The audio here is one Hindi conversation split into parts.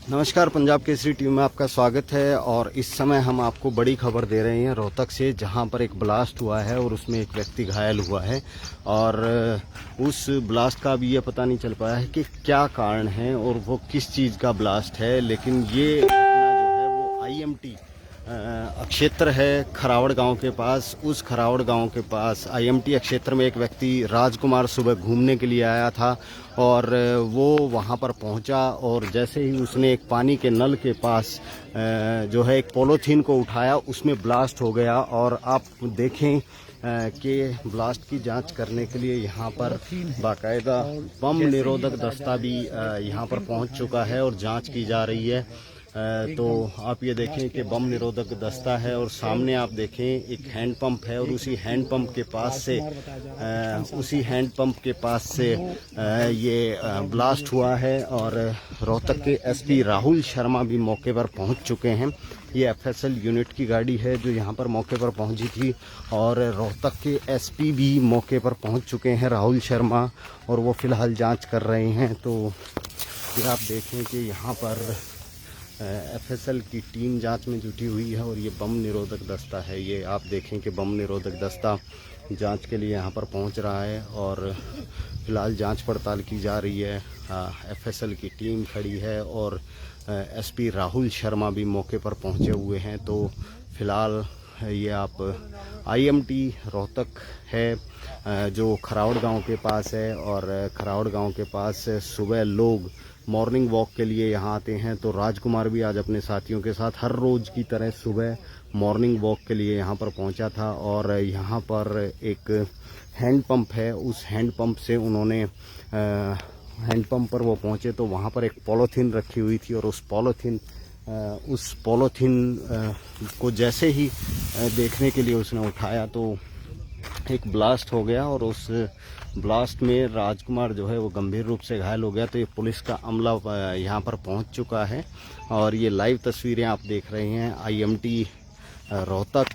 नमस्कार, पंजाब केसरी टीम में आपका स्वागत है। और इस समय हम आपको बड़ी खबर दे रहे हैं रोहतक से, जहां पर एक ब्लास्ट हुआ है और उसमें एक व्यक्ति घायल हुआ है। और उस ब्लास्ट का अभी ये पता नहीं चल पाया है कि क्या कारण है और वो किस चीज़ का ब्लास्ट है। लेकिन ये घटना जो है वो IMT क्षेत्र है खरावड़ गांव के पास। उस खरावड़ गांव के पास IMT क्षेत्र में एक व्यक्ति राजकुमार सुबह घूमने के लिए आया था और वो वहां पर पहुंचा और जैसे ही उसने एक पानी के नल के पास जो है एक पॉलीथीन को उठाया, उसमें ब्लास्ट हो गया। और आप देखें कि ब्लास्ट की जांच करने के लिए यहाँ पर बाकायदा बम निरोधक दस्ता भी यहाँ पर पहुँच चुका है और जांच की जा रही है। तो आप ये देखें कि बम निरोधक दस्ता है और सामने आप देखें एक हैंडपंप है और उसी हैंडपंप के पास से ये ब्लास्ट हुआ है। और रोहतक के SP राहुल शर्मा भी मौके पर पहुंच चुके हैं। ये FSL यूनिट की गाड़ी है जो यहाँ पर मौके पर पहुंची थी और रोहतक के SP भी मौके पर पहुंच चुके हैं, राहुल शर्मा, और वो फ़िलहाल जांच कर रहे हैं। तो फिर आप देखें कि यहाँ पर FSL की टीम जांच में जुटी हुई है और ये बम निरोधक दस्ता है। ये आप देखें कि बम निरोधक दस्ता जांच के लिए यहाँ पर पहुँच रहा है और फ़िलहाल जांच पड़ताल की जा रही है। FSL की टीम खड़ी है और SP राहुल शर्मा भी मौके पर पहुँचे हुए हैं। तो फ़िलहाल ये आप IMT रोहतक है जो खरावड़ गांव के पास है। और खरावड़ गांव के पास सुबह लोग मॉर्निंग वॉक के लिए यहाँ आते हैं। तो राजकुमार भी आज अपने साथियों के साथ हर रोज़ की तरह सुबह मॉर्निंग वॉक के लिए यहाँ पर पहुँचा था। और यहाँ पर एक हैंडपंप है, उस हैंडपंप से उन्होंने हैंडपंप पर वो पहुँचे तो वहाँ पर एक पॉलीथीन रखी हुई थी और उस पॉलीथीन को जैसे ही देखने के लिए उसने उठाया तो एक ब्लास्ट हो गया और उस ब्लास्ट में राजकुमार जो है वो गंभीर रूप से घायल हो गया। तो ये पुलिस का अमला यहाँ पर पहुँच चुका है और ये लाइव तस्वीरें आप देख रहे हैं। IMT रोहतक,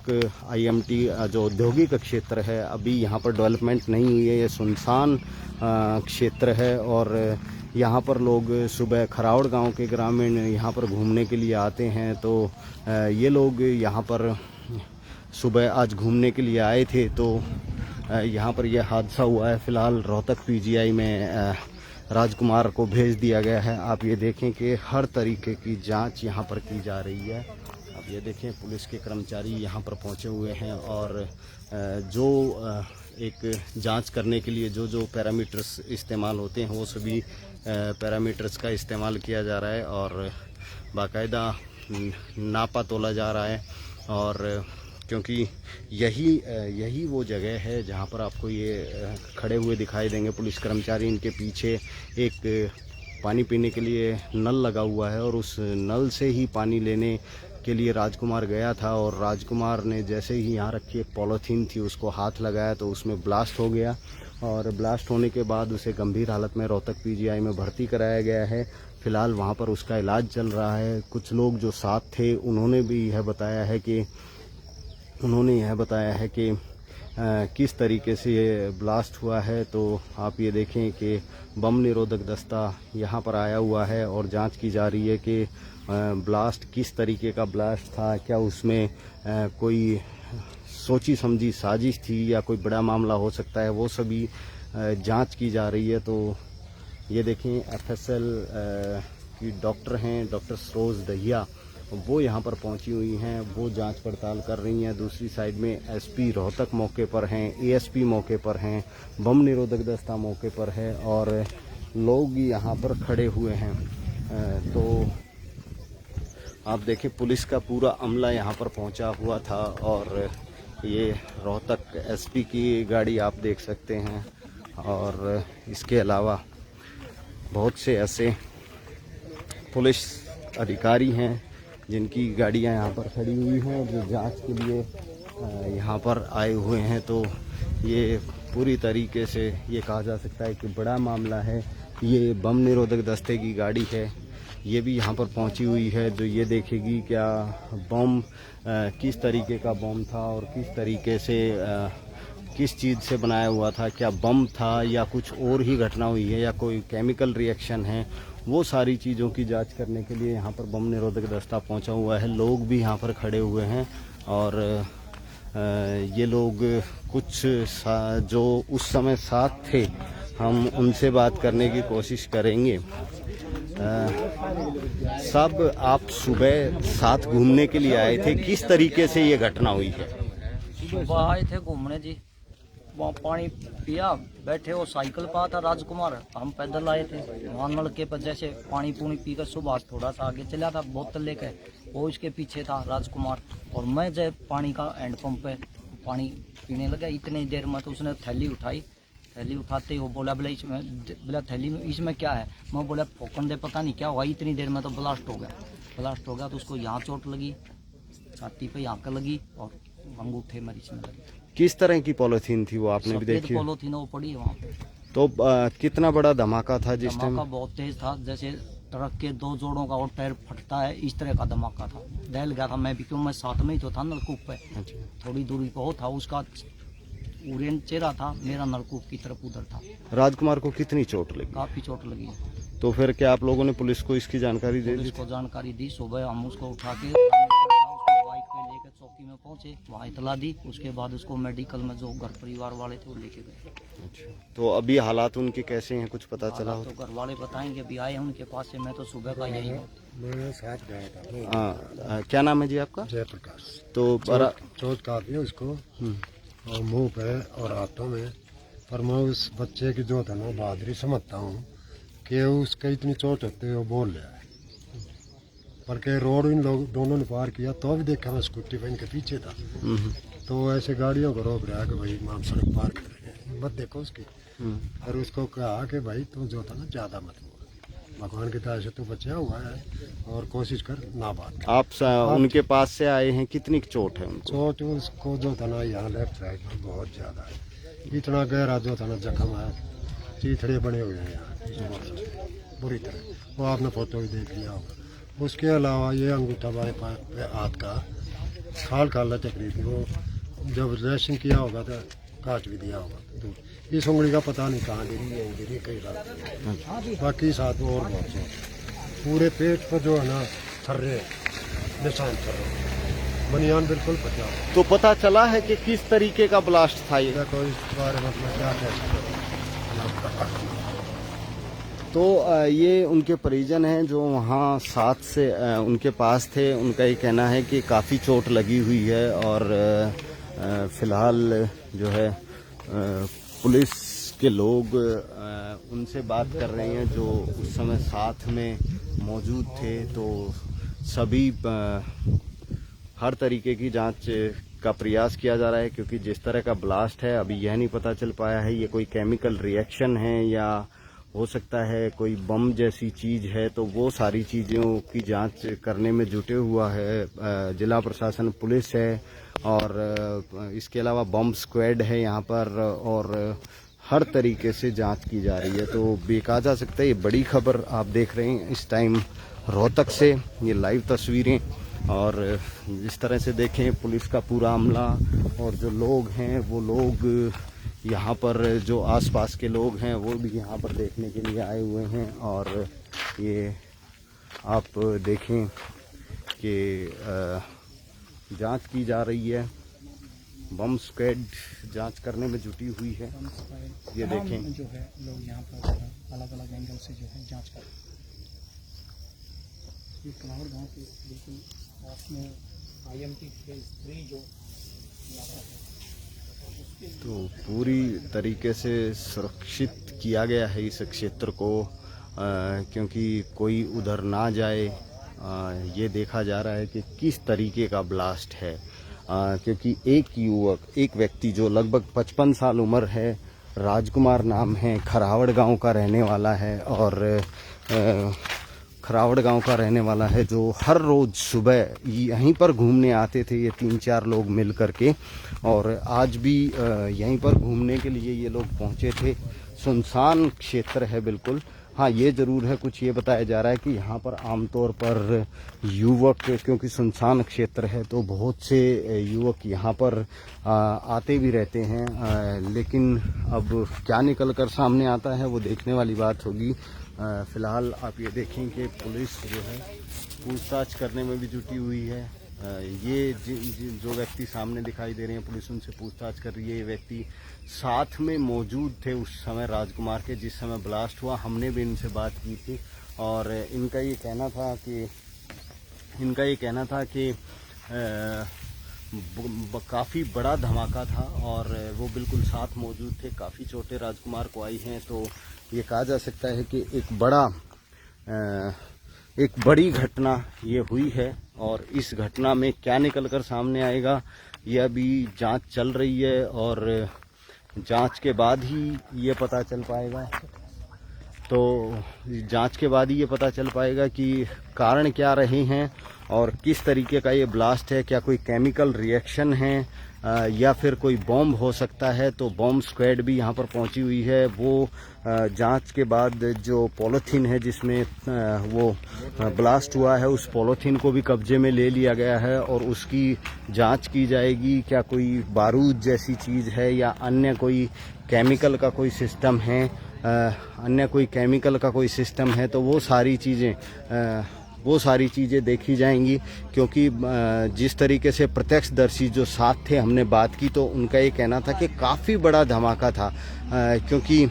IMT जो औद्योगिक क्षेत्र है, अभी यहाँ पर डेवलपमेंट नहीं हुई है, ये सुनसान क्षेत्र है। और यहाँ पर लोग सुबह खरावड़ गांव के ग्रामीण यहाँ पर घूमने के लिए आते हैं। तो ये लोग यहाँ पर सुबह आज घूमने के लिए आए थे तो यहाँ पर यह हादसा हुआ है। फ़िलहाल रोहतक PGI में राजकुमार को भेज दिया गया है। आप ये देखें कि हर तरीके की जांच यहाँ पर की जा रही है। आप ये देखें पुलिस के कर्मचारी यहाँ पर पहुँचे हुए हैं और जो एक जांच करने के लिए जो पैरामीटर्स इस्तेमाल होते हैं वो सभी पैरामीटर्स का इस्तेमाल किया जा रहा है और बाकायदा नापा तोला जा रहा है। और क्योंकि यही वो जगह है जहाँ पर आपको ये खड़े हुए दिखाई देंगे पुलिस कर्मचारी। इनके पीछे एक पानी पीने के लिए नल लगा हुआ है और उस नल से ही पानी लेने के लिए राजकुमार गया था। और राजकुमार ने जैसे ही यहाँ रखी एक पॉलीथीन थी उसको हाथ लगाया तो उसमें ब्लास्ट हो गया और ब्लास्ट होने के बाद उसे गंभीर हालत में रोहतक PGI में भर्ती कराया गया है। फ़िलहाल वहाँ पर उसका इलाज चल रहा है। कुछ लोग जो साथ थे उन्होंने भी यह बताया है कि किस तरीके से ये ब्लास्ट हुआ है। तो आप ये देखें कि बम निरोधक दस्ता यहाँ पर आया हुआ है और जांच की जा रही है कि ब्लास्ट किस तरीके का ब्लास्ट था, क्या उसमें कोई सोची समझी साजिश थी या कोई बड़ा मामला हो सकता है, वो सभी जांच की जा रही है। तो ये देखें FSL की डॉक्टर हैं, डॉक्टर सरोज दहिया, वो यहाँ पर पहुँची हुई हैं, वो जांच पड़ताल कर रही हैं। दूसरी साइड में SP रोहतक मौके पर हैं, ASP मौके पर हैं, बम निरोधक दस्ता मौके पर है और लोग यहाँ पर खड़े हुए हैं। तो आप देखें पुलिस का पूरा अमला यहाँ पर पहुँचा हुआ था और ये रोहतक SP की गाड़ी आप देख सकते हैं। और इसके अलावा बहुत से ऐसे पुलिस अधिकारी हैं जिनकी गाड़ियां यहाँ पर खड़ी हुई हैं और जो जांच के लिए यहाँ पर आए हुए हैं। तो ये पूरी तरीके से ये कहा जा सकता है कि बड़ा मामला है। ये बम निरोधक दस्ते की गाड़ी है, ये भी यहाँ पर पहुँची हुई है जो ये देखेगी क्या बम किस तरीके का बम था और किस तरीके से किस चीज़ से बनाया हुआ था, क्या बम था या कुछ और ही घटना हुई है या कोई केमिकल रिएक्शन है, वो सारी चीज़ों की जांच करने के लिए यहाँ पर बम निरोधक दस्ता पहुँचा हुआ है। लोग भी यहाँ पर खड़े हुए हैं और ये लोग कुछ जो उस समय साथ थे, हम उनसे बात करने की कोशिश करेंगे। सब आप सुबह साथ घूमने के लिए आए थे, किस तरीके से ये घटना हुई है? सुबह आए थे घूमने जी, वहाँ पानी पिया, बैठे वो साइकिल पर था राजकुमार, हम पैदल आए थे। वहाँ नलके पर जैसे पानी पूनी पीकर सुबह थोड़ा सा आगे चला था बोतल लेके, वो इसके पीछे था राजकुमार, और मैं जब पानी का हैंड पंप पे पानी पीने लगा। इतनी देर में तो उसने थैली उठाई, थैली उठाते ही वो बोला बोला थैली में इसमें क्या है? मैं बोला फोकन दे, पता नहीं क्या हुआ। इतनी देर में तो ब्लास्ट हो गया। तो उसको यहाँ चोट लगी, छाती पे यहाँ का लगी और अंगूठे में इसमें लगी। किस तरह की पॉलिथीन थी वो, आपने भी देखी? पॉलिथीन वो पड़ी है वहाँ पे। तो कितना बड़ा धमाका था जिस टाइम? धमाका बहुत तेज था, जैसे ट्रक के 2 जोड़ों का और टायर फटता है, इस तरह का धमाका था। दहल गया था मैं भी, क्यों मैं साथ में ही तो था नलकूप पे। थोड़ी दूरी पर वो था, उसका उड़ेन चेहरा था, मेरा नलकूप की तरफ उधर था। राजकुमार को कितनी चोट लगी? काफी चोट लगी है। तो फिर क्या आप लोगों ने पुलिस को इसकी जानकारी दे दी? पुलिस को जानकारी दी। सुबह हम उसको उठा के उसको बाइक पे लेकर चौकी में पहुंचे, वहाँ इतला दी। उसके बाद उसको मेडिकल में जो घर परिवार वाले थे वो लेके गए। अच्छा, तो अभी हालात उनके कैसे हैं, कुछ पता चला हो? तो घर वाले बताएंगे, अभी आए हैं उनके पास से। मैं तो सुबह का यही हूँ। मैं साथ गया था। क्या नाम है जी आपका? जयप्रकाश। तो चोट काफी है उसको, और मुंह पे और हाथों में। पर मैं उस बच्चे की जो था ना बहादुरी समझता हूँ कि उसके इतनी चोट होते हुए वो बोल रहा है। पर के रोड इन लोग दोनों ने पार किया तो भी देखा, मैं स्कूटी पे इनके पीछे था। तो ऐसे गाड़ियों को रोक रहा है कि भाई माम सड़क पार कर रहे हैं, मत देखो उसकी। और उसको कहा कि भाई तू जो था ना ज्यादा मत बोल, भगवान की तरह से तू बचा हुआ है और कोशिश कर ना बात कर। आप उनके पास से आए हैं, कितनी चोट है उनको? चोट उसको जो था ना यहाँ लेफ्ट साइड में बहुत ज्यादा है, इतना गहरा जो था ना जख्म है, चीथड़े बने हुए हैं यहाँ बुरी तरह। वो आपने फोटो भी देख लिया होगा। उसके अलावा ये अंगूठा बाएं हाथ का खाल लटक रही थी, वो जब ड्रेसिंग किया होगा तो काट भी दिया होगा दूर। इस उंगली का पता नहीं कहाँ गिरी कई रात। बाकी साथ में और बहुत चोट, पूरे पेट पर जो है ना थर्रे निशान थर्रे, बनियान बिल्कुल बचा। तो पता चला है कि किस तरीके का ब्लास्ट था ये? कोई इस बारे में क्या कह सकते। तो ये उनके परिजन हैं जो वहाँ साथ से उनके पास थे। उनका ये कहना है कि काफ़ी चोट लगी हुई है और फिलहाल जो है पुलिस के लोग उनसे बात कर रहे हैं जो उस समय साथ में मौजूद थे। तो सभी हर तरीके की जांच का प्रयास किया जा रहा है, क्योंकि जिस तरह का ब्लास्ट है अभी यह नहीं पता चल पाया है ये कोई केमिकल रिएक्शन है या हो सकता है कोई बम जैसी चीज़ है। तो वो सारी चीज़ों की जांच करने में जुटे हुआ है जिला प्रशासन, पुलिस है और इसके अलावा बम स्क्वाड है यहाँ पर, और हर तरीके से जांच की जा रही है। तो कहा जा सकता है ये बड़ी खबर आप देख रहे हैं इस टाइम रोहतक से, ये लाइव तस्वीरें। और जिस तरह से देखें पुलिस का पूरा अमला और जो लोग हैं वो लोग यहाँ पर, जो आसपास के लोग हैं वो भी यहाँ पर देखने के लिए आए हुए हैं। और ये आप देखें कि जांच की जा रही है, बम स्क्वाड जांच करने में जुटी हुई है। ये देखें जो है लोग यहाँ पर अलग अलग एंगल से जो है जांच कर रहे हैं। ये कलाहड़ गाँव के बिल्कुल पास में IMT फेज 3 जो इलाका है, तो पूरी तरीके से सुरक्षित किया गया है इस क्षेत्र को, क्योंकि कोई उधर ना जाए। ये देखा जा रहा है कि किस तरीके का ब्लास्ट है, क्योंकि एक व्यक्ति जो लगभग 55 साल उम्र है, राजकुमार नाम है, खरावड़ गांव का रहने वाला है और खरावड़ गांव का रहने वाला है, जो हर रोज़ सुबह यहीं पर घूमने आते थे ये 3-4 लोग मिल करके। और आज भी यहीं पर घूमने के लिए ये लोग पहुंचे थे। सुनसान क्षेत्र है बिल्कुल। हाँ, ये ज़रूर है, कुछ ये बताया जा रहा है कि यहाँ पर आमतौर पर युवक, क्योंकि सुनसान क्षेत्र है तो बहुत से युवक यहाँ पर आते भी रहते हैं, लेकिन अब क्या निकल कर सामने आता है वो देखने वाली बात होगी। फ़िलहाल आप ये देखें कि पुलिस जो है पूछताछ करने में भी जुटी हुई है। ये जो व्यक्ति सामने दिखाई दे रहे हैं, पुलिस उनसे पूछताछ कर रही है। ये व्यक्ति साथ में मौजूद थे उस समय राजकुमार के, जिस समय ब्लास्ट हुआ। हमने भी इनसे बात की थी और इनका ये कहना था कि काफ़ी बड़ा धमाका था और वो बिल्कुल साथ मौजूद थे। काफ़ी चोटें राजकुमार को आई हैं, तो ये कहा जा सकता है कि एक बड़ी घटना ये हुई है। और इस घटना में क्या निकलकर सामने आएगा, ये अभी जांच चल रही है और जांच के बाद ही ये पता चल पाएगा। तो जांच के बाद ही ये पता चल पाएगा कि कारण क्या रहे हैं और किस तरीके का ये ब्लास्ट है। क्या कोई केमिकल रिएक्शन है या फिर कोई बॉम्ब हो सकता है। तो बॉम्ब स्क्वाड भी यहाँ पर पहुँची हुई है। वो जांच के बाद जो पॉलीथीन है जिसमें वो ब्लास्ट हुआ है, उस पॉलीथीन को भी कब्जे में ले लिया गया है और उसकी जांच की जाएगी। क्या कोई बारूद जैसी चीज़ है या अन्य कोई केमिकल का कोई सिस्टम है, तो वो सारी चीज़ें देखी जाएंगी। क्योंकि जिस तरीके से प्रत्यक्षदर्शी जो साथ थे, हमने बात की, तो उनका ये कहना था कि काफ़ी बड़ा धमाका था। क्योंकि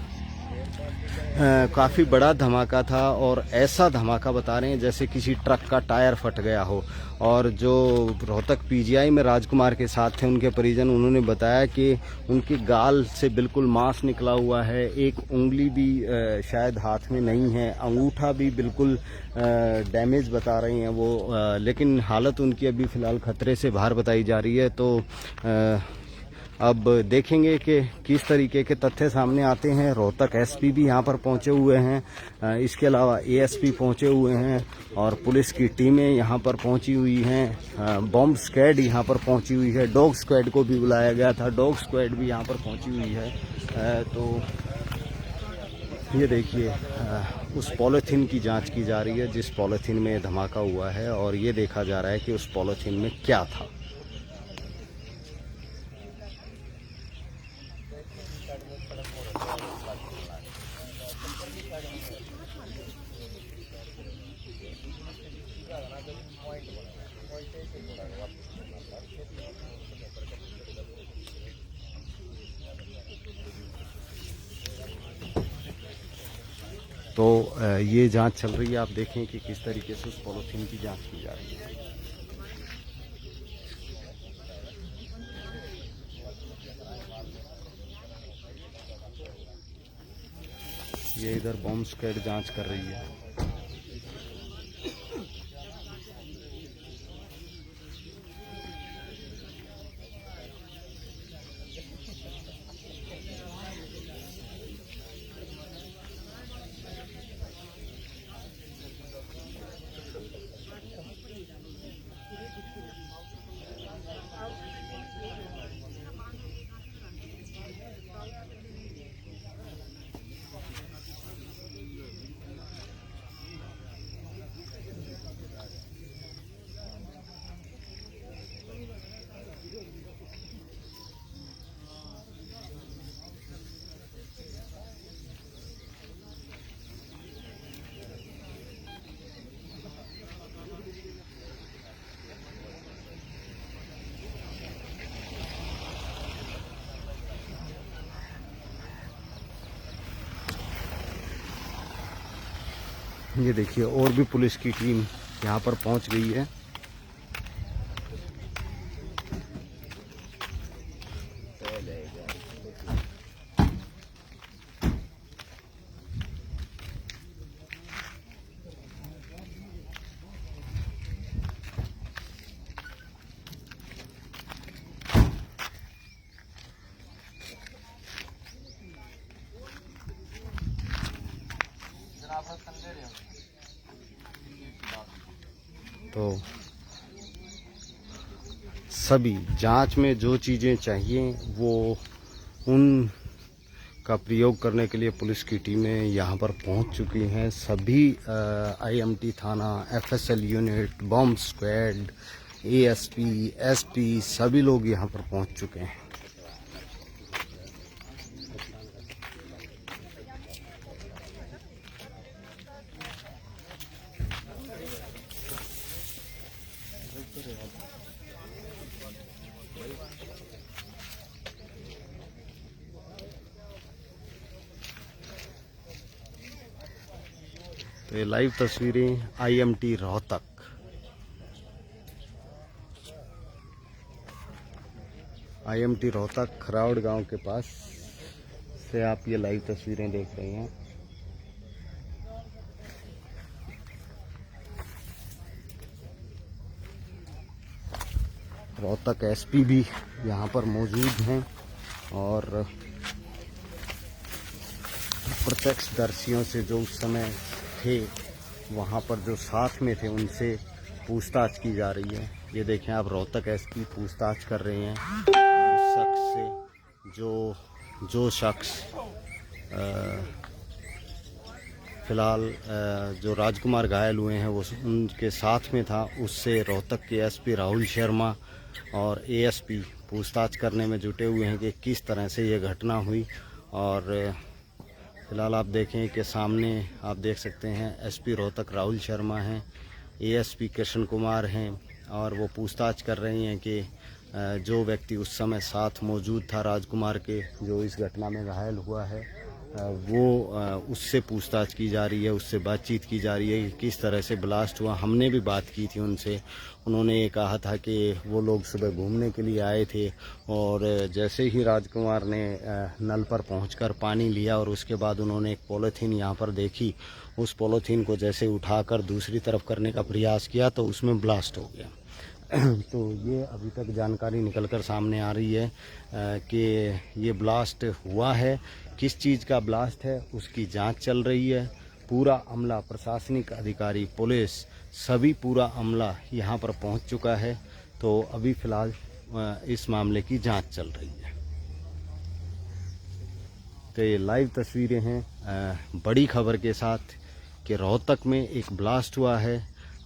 काफ़ी बड़ा धमाका था और ऐसा धमाका बता रहे हैं जैसे किसी ट्रक का टायर फट गया हो। और जो रोहतक पीजीआई में राजकुमार के साथ थे, उनके परिजन, उन्होंने बताया कि उनके गाल से बिल्कुल मांस निकला हुआ है। एक उंगली भी शायद हाथ में नहीं है, अंगूठा भी बिल्कुल डैमेज बता रही हैं वो। लेकिन हालत उनकी अभी फ़िलहाल खतरे से बाहर बताई जा रही है। तो अब देखेंगे कि किस तरीके के तथ्य सामने आते हैं। रोहतक एसपी भी यहाँ पर पहुँचे हुए हैं, इसके अलावा एएसपी पहुँचे हुए हैं और पुलिस की टीमें यहाँ पर पहुँची हुई हैं। बॉम्ब स्क्वाड यहाँ पर पहुँची हुई है, डॉग स्क्वाड को भी बुलाया गया था, डॉग स्क्वाड भी यहाँ पर पहुँची हुई है। तो ये देखिए, उस पॉलीथीन की जांच की जा रही है जिस पॉलीथीन में धमाका हुआ है, और ये देखा जा रहा है कि उस पॉलीथीन में क्या था। तो ये जांच चल रही है। आप देखें कि किस तरीके से उस पॉलीथीन की जांच की जा रही है। ये इधर बॉम्ब स्क्वाड जांच कर रही है। ये देखिए, और भी पुलिस की टीम यहाँ पर पहुँच गई है। तो सभी जांच में जो चीज़ें चाहिए वो उन का प्रयोग करने के लिए पुलिस की टीमें यहाँ पर पहुँच चुकी हैं। सभी आईएमटी थाना, FSL unit, bomb squad, ASP, SP, सभी लोग यहाँ पर पहुँच चुके हैं। तो ये लाइव तस्वीरें IMT रोहतक, IMT रोहतक खरावड़ गांव के पास से आप ये लाइव तस्वीरें देख रहे हैं। रोहतक SP भी यहाँ पर मौजूद हैं और प्रत्यक्षदर्शियों से जो उस समय थे वहाँ पर जो साथ में थे उनसे पूछताछ की जा रही है। ये देखें आप, रोहतक SP पूछताछ कर रहे हैं उस शख्स से जो शख्स फिलहाल जो राजकुमार घायल हुए हैं वो उनके साथ में था। उससे रोहतक के SP राहुल शर्मा और ASP पूछताछ करने में जुटे हुए हैं कि किस तरह से ये घटना हुई। और फिलहाल आप देखें कि सामने आप देख सकते हैं SP रोहतक राहुल शर्मा हैं, ASP कृष्ण कुमार हैं और वो पूछताछ कर रहे हैं कि जो व्यक्ति उस समय साथ मौजूद था राजकुमार के, जो इस घटना में घायल हुआ है, वो उससे पूछताछ की जा रही है, उससे बातचीत की जा रही है कि किस तरह से ब्लास्ट हुआ। हमने भी बात की थी उनसे, उन्होंने ये कहा था कि वो लोग सुबह घूमने के लिए आए थे और जैसे ही राजकुमार ने नल पर पहुंचकर पानी लिया और उसके बाद उन्होंने एक पॉलीथीन यहाँ पर देखी, उस पॉलीथीन को जैसे उठाकर दूसरी तरफ करने का प्रयास किया तो उसमें ब्लास्ट हो गया। तो ये अभी तक जानकारी निकलकर सामने आ रही है कि ये ब्लास्ट हुआ है, किस चीज़ का ब्लास्ट है उसकी जांच चल रही है। पूरा अमला, प्रशासनिक अधिकारी, पुलिस, सभी पूरा अमला यहाँ पर पहुँच चुका है। तो अभी फ़िलहाल इस मामले की जांच चल रही है। तो ये लाइव तस्वीरें हैं बड़ी खबर के साथ कि रोहतक में एक ब्लास्ट हुआ है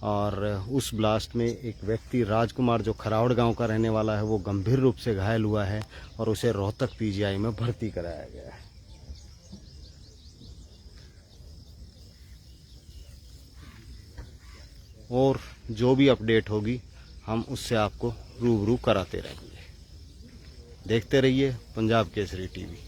और उस ब्लास्ट में एक व्यक्ति राजकुमार जो खरावड़ गांव का रहने वाला है वो गंभीर रूप से घायल हुआ है और उसे रोहतक PGI में भर्ती कराया गया है। और जो भी अपडेट होगी हम उससे आपको रूबरू कराते रहेंगे। देखते रहिए पंजाब केसरी TV।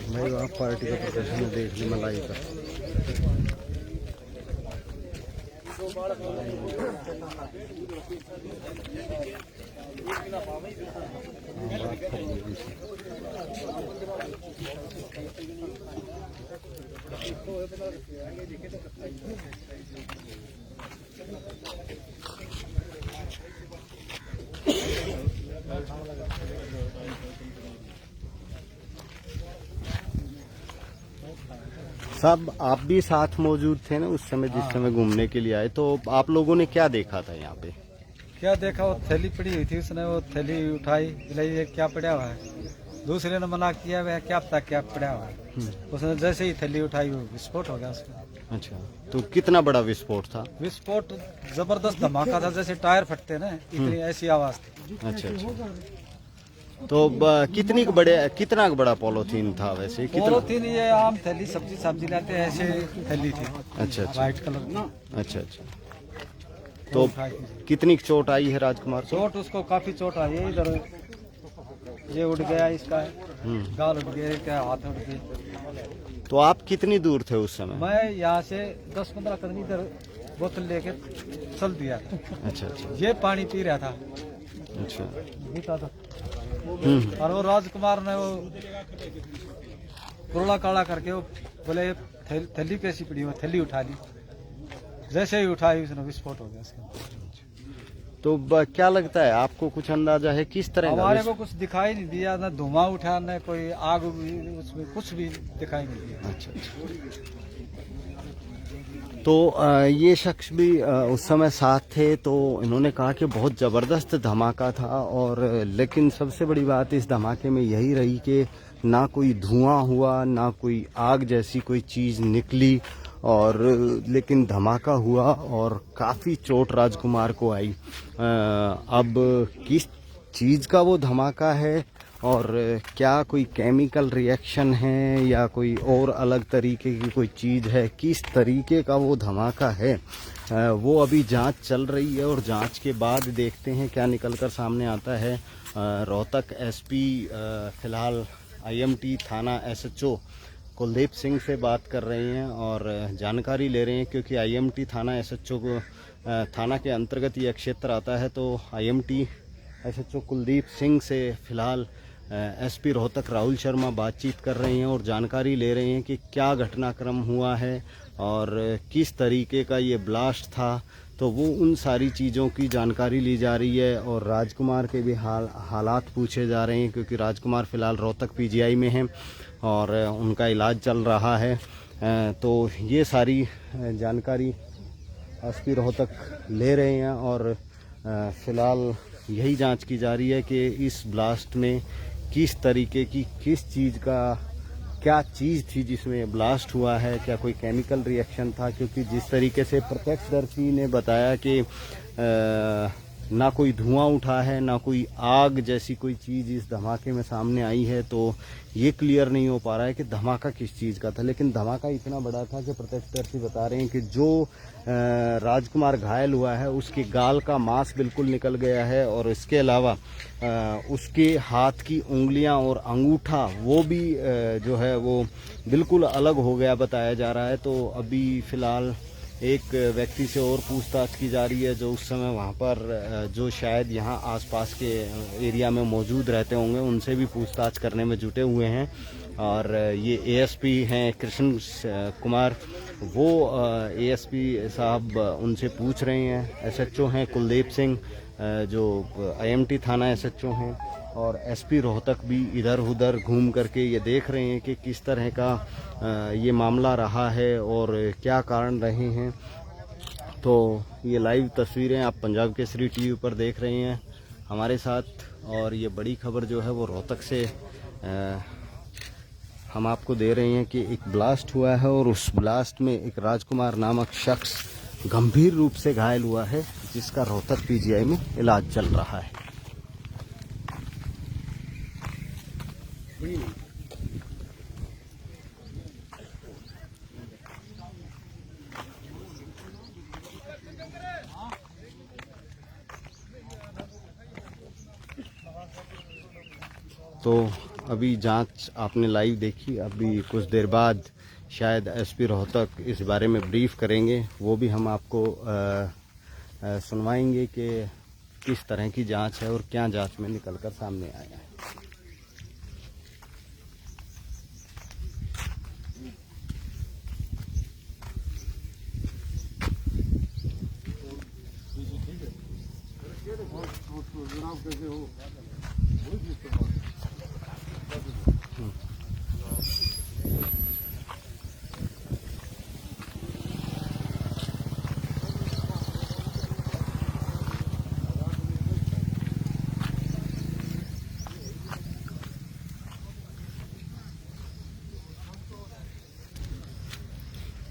भाई आप पार्टी का प्रदर्शन देखने में लाइव कर साहब, आप भी साथ मौजूद थे ना उस समय जिस समय घूमने के लिए आए, तो आप लोगों ने क्या देखा था यहाँ पे? क्या देखा, वो थैली पड़ी हुई थी, उसने वो थैली उठाई, बोले ये क्या पड़ा हुआ है। दूसरे ने मना किया, वह क्या पता क्या पड़ा हुआ है। उसने जैसे ही थैली उठाई वो विस्फोट हो गया उसका। अच्छा, तो कितना बड़ा विस्फोट था? विस्फोट जबरदस्त धमाका था, जैसे टायर फटते ना, इतनी ऐसी आवाज थी। अच्छा अच्छा। तो कितना बड़ा पॉलीथीन था वैसे? पॉलीथीन ये आम थैली, सब्जी सब्जी लाते हैं ऐसे थैली थी। अच्छा अच्छा, व्हाइट कलर। अच्छा अच्छा। तो कितनी चोट आई है राजकुमार को? चोट उसको काफी चोट आई है, इधर ये उड़ गया इसका, गाल उड़ गया, क्या हाथ उड़ गया। तो आप कितनी दूर थे उस समय? मैं यहाँ से 10-15 कदम इधर बोतल लेके चल दिया। अच्छा अच्छा। ये पानी पी रहा था। अच्छा। पीता था। और वो राजकुमार ने वो कुरला काला करके वो बोले थैली कैसी पड़ी, वो थैली उठा ली। जैसे ही उठाई उसने विस्फोट हो गया उसके। तो क्या लगता है आपको, कुछ अंदाजा है किस तरह का? हमारे को कुछ दिखाई नहीं दिया, ना धुआं उठा, न कोई आग, उसमें कुछ भी दिखाई नहीं दिया। अच्छा। तो ये शख्स भी उस समय साथ थे, तो इन्होंने कहा कि बहुत ज़बरदस्त धमाका था, और लेकिन सबसे बड़ी बात इस धमाके में यही रही कि ना कोई धुआं हुआ, ना कोई आग जैसी कोई चीज़ निकली, और लेकिन धमाका हुआ और काफ़ी चोट राजकुमार को आई। अब किस चीज़ का वो धमाका है, और क्या कोई केमिकल रिएक्शन है या कोई और अलग तरीके की कोई चीज़ है, किस तरीके का वो धमाका है, वो अभी जांच चल रही है, और जांच के बाद देखते हैं क्या निकलकर सामने आता है। रोहतक एसपी फ़िलहाल आईएमटी थाना एसएचओ कुलदीप सिंह से बात कर रहे हैं और जानकारी ले रहे हैं, क्योंकि आईएमटी थाना एसएचओ को थाना के अंतर्गत यह क्षेत्र आता है। तो आईएमटी एसएचओ कुलदीप सिंह से फ़िलहाल एसपी रोहतक राहुल शर्मा बातचीत कर रहे हैं और जानकारी ले रहे हैं कि क्या घटनाक्रम हुआ है और किस तरीके का ये ब्लास्ट था। तो वो उन सारी चीज़ों की जानकारी ली जा रही है, और राजकुमार के भी हालात पूछे जा रहे हैं, क्योंकि राजकुमार फ़िलहाल रोहतक पीजीआई में हैं और उनका इलाज चल रहा है। तो ये सारी जानकारी एसपी रोहतक ले रहे हैं, और फ़िलहाल यही जांच की जा रही है कि इस ब्लास्ट में किस तरीके की, किस चीज़ का, क्या चीज़ थी जिसमें ब्लास्ट हुआ है, क्या कोई केमिकल रिएक्शन था। क्योंकि जिस तरीके से प्रत्यक्षदर्शी ने बताया कि ना कोई धुआं उठा है, ना कोई आग जैसी कोई चीज़ इस धमाके में सामने आई है, तो ये क्लियर नहीं हो पा रहा है कि धमाका किस चीज़ का था। लेकिन धमाका इतना बड़ा था कि प्रत्यक्षदर्शी बता रहे हैं कि जो राजकुमार घायल हुआ है उसके गाल का मांस बिल्कुल निकल गया है, और इसके अलावा उसके हाथ की उंगलियां और अंगूठा वो भी जो है वो बिल्कुल अलग हो गया बताया जा रहा है। तो अभी फ़िलहाल एक व्यक्ति से और पूछताछ की जा रही है, जो उस समय वहाँ पर जो शायद यहाँ आसपास के एरिया में मौजूद रहते होंगे, उनसे भी पूछताछ करने में जुटे हुए हैं। और ये एएसपी हैं कृष्ण कुमार, वो एएसपी साहब उनसे पूछ रहे हैं। एसएचओ हैं कुलदीप सिंह, जो आईएमटी थाना एसएचओ हैं, और एसपी रोहतक भी इधर उधर घूम करके ये देख रहे हैं कि किस तरह का ये मामला रहा है और क्या कारण रहे हैं। तो ये लाइव तस्वीरें आप पंजाब केसरी टीवी पर देख रहे हैं हमारे साथ, और ये बड़ी खबर जो है वो रोहतक से हम आपको दे रहे हैं कि एक ब्लास्ट हुआ है, और उस ब्लास्ट में एक राजकुमार नामक शख्स गंभीर रूप से घायल हुआ है, जिसका रोहतक पीजीआई में इलाज चल रहा है। तो अभी जांच आपने लाइव देखी, अभी कुछ देर बाद शायद एसपी रोहतक इस बारे में ब्रीफ करेंगे, वो भी हम आपको सुनवाएंगे कि किस तरह की जांच है और क्या जांच में निकलकर सामने आया है।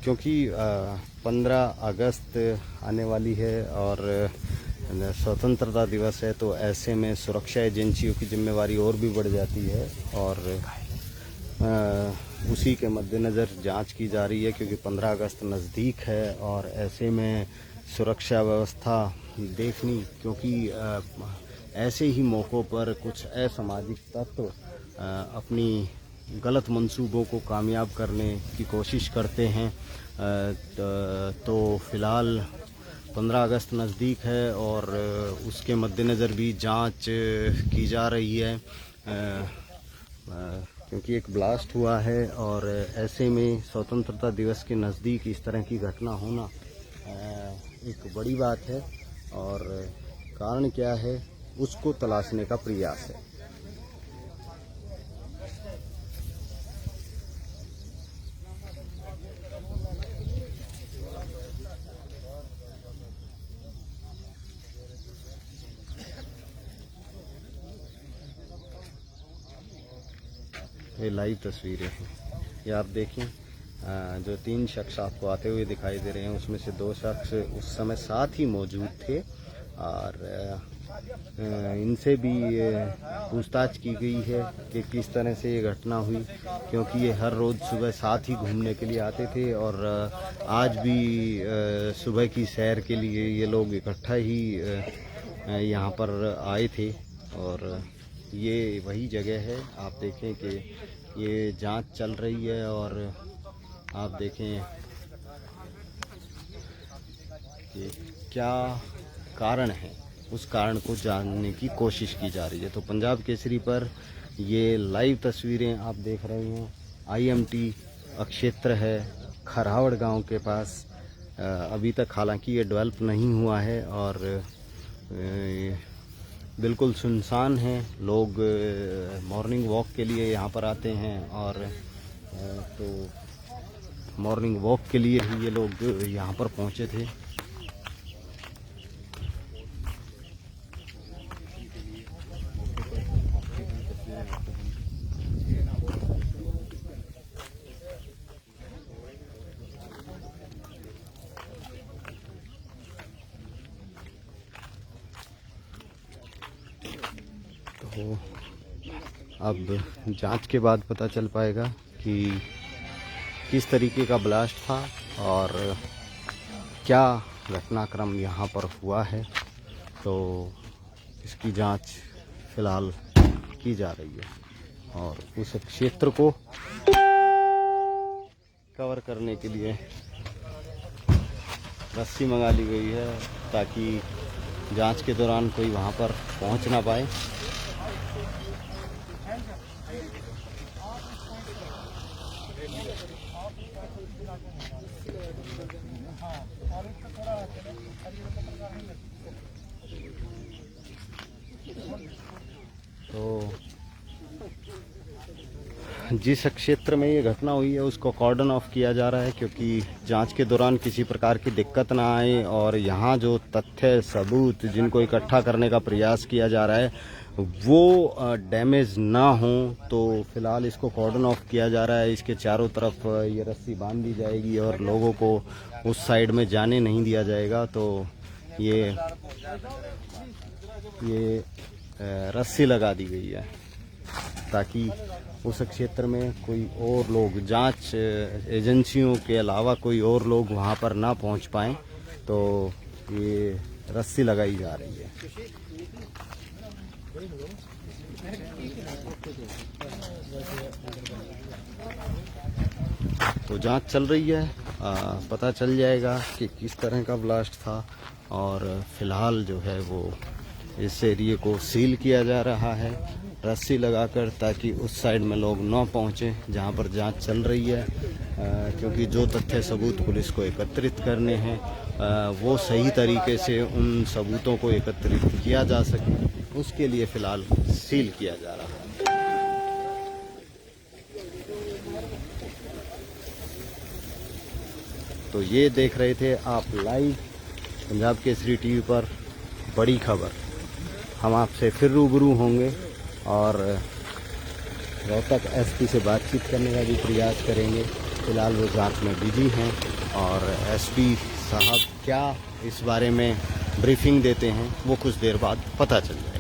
क्योंकि 15 अगस्त आने वाली है और स्वतंत्रता दिवस है, तो ऐसे में सुरक्षा एजेंसियों की जिम्मेवारी और भी बढ़ जाती है, और उसी के मद्देनज़र जांच की जा रही है, क्योंकि 15 अगस्त नज़दीक है और ऐसे में सुरक्षा व्यवस्था देखनी, क्योंकि ऐसे ही मौक़ों पर कुछ असामाजिक तत्व अपनी गलत मंसूबों को कामयाब करने की कोशिश करते हैं। तो फ़िलहाल 15 अगस्त नज़दीक है और उसके मद्देनज़र भी जांच की जा रही है, क्योंकि एक ब्लास्ट हुआ है और ऐसे में स्वतंत्रता दिवस के नज़दीक इस तरह की घटना होना एक बड़ी बात है। और कारण क्या है उसको तलाशने का प्रयास है। ये लाइव तस्वीरें हैं, ये आप देखें। जो 3 शख्स आपको आते हुए दिखाई दे रहे हैं उसमें से 2 शख्स उस समय साथ ही मौजूद थे और इनसे भी पूछताछ की गई है कि किस तरह से ये घटना हुई, क्योंकि ये हर रोज़ सुबह साथ ही घूमने के लिए आते थे और आज भी सुबह की सैर के लिए ये लोग इकट्ठा ही यहाँ पर आए थे। और ये वही जगह है, आप देखें कि ये जांच चल रही है और आप देखें कि क्या कारण है, उस कारण को जानने की कोशिश की जा रही है। तो पंजाब केसरी पर ये लाइव तस्वीरें आप देख रहे हैं। IMT क्षेत्र है खरावड़ गांव के पास। अभी तक हालांकि ये डेवलप नहीं हुआ है और बिल्कुल सुनसान है। लोग मॉर्निंग वॉक के लिए यहाँ पर आते हैं और तो मॉर्निंग वॉक के लिए ही ये लोग यहाँ पर पहुँचे थे। तो अब जांच के बाद पता चल पाएगा कि किस तरीके का ब्लास्ट था और क्या घटनाक्रम यहाँ पर हुआ है। तो इसकी जांच फिलहाल की जा रही है और उस क्षेत्र को कवर करने के लिए रस्सी मंगा ली गई है ताकि जांच के दौरान कोई वहाँ पर पहुँच ना पाए। तो जिस क्षेत्र में ये घटना हुई है उसको कॉर्डन ऑफ किया जा रहा है, क्योंकि जांच के दौरान किसी प्रकार की दिक्कत ना आए और यहाँ जो तथ्य सबूत जिनको इकट्ठा करने का प्रयास किया जा रहा है वो डैमेज ना हो। तो फिलहाल इसको कॉर्डन ऑफ किया जा रहा है। इसके चारों तरफ ये रस्सी बांध दी जाएगी और लोगों को उस साइड में जाने नहीं दिया जाएगा। तो ये रस्सी लगा दी गई है ताकि उस क्षेत्र में कोई और लोग, जांच एजेंसियों के अलावा कोई और लोग वहां पर ना पहुंच पाएं। तो ये रस्सी लगाई जा रही है। तो जांच चल रही है, पता चल जाएगा कि किस तरह का ब्लास्ट था और फिलहाल जो है वो इस एरिए को सील किया जा रहा है रस्सी लगाकर, ताकि उस साइड में लोग ना पहुंचे जहां पर जांच चल रही है। क्योंकि जो तथ्य सबूत पुलिस को एकत्रित करने हैं वो सही तरीके से उन सबूतों को एकत्रित किया जा सके, उसके लिए फ़िलहाल सील किया जा रहा है। तो ये देख रहे थे आप लाइव पंजाब केसरी टीवी पर बड़ी खबर। हम आपसे फिर रूबरू होंगे और रोहतक एसपी से बातचीत करने का भी प्रयास करेंगे। फ़िलहाल वो जांच में बिजी हैं और एसपी साहब क्या इस बारे में ब्रीफिंग देते हैं वो कुछ देर बाद पता चल जाएगा।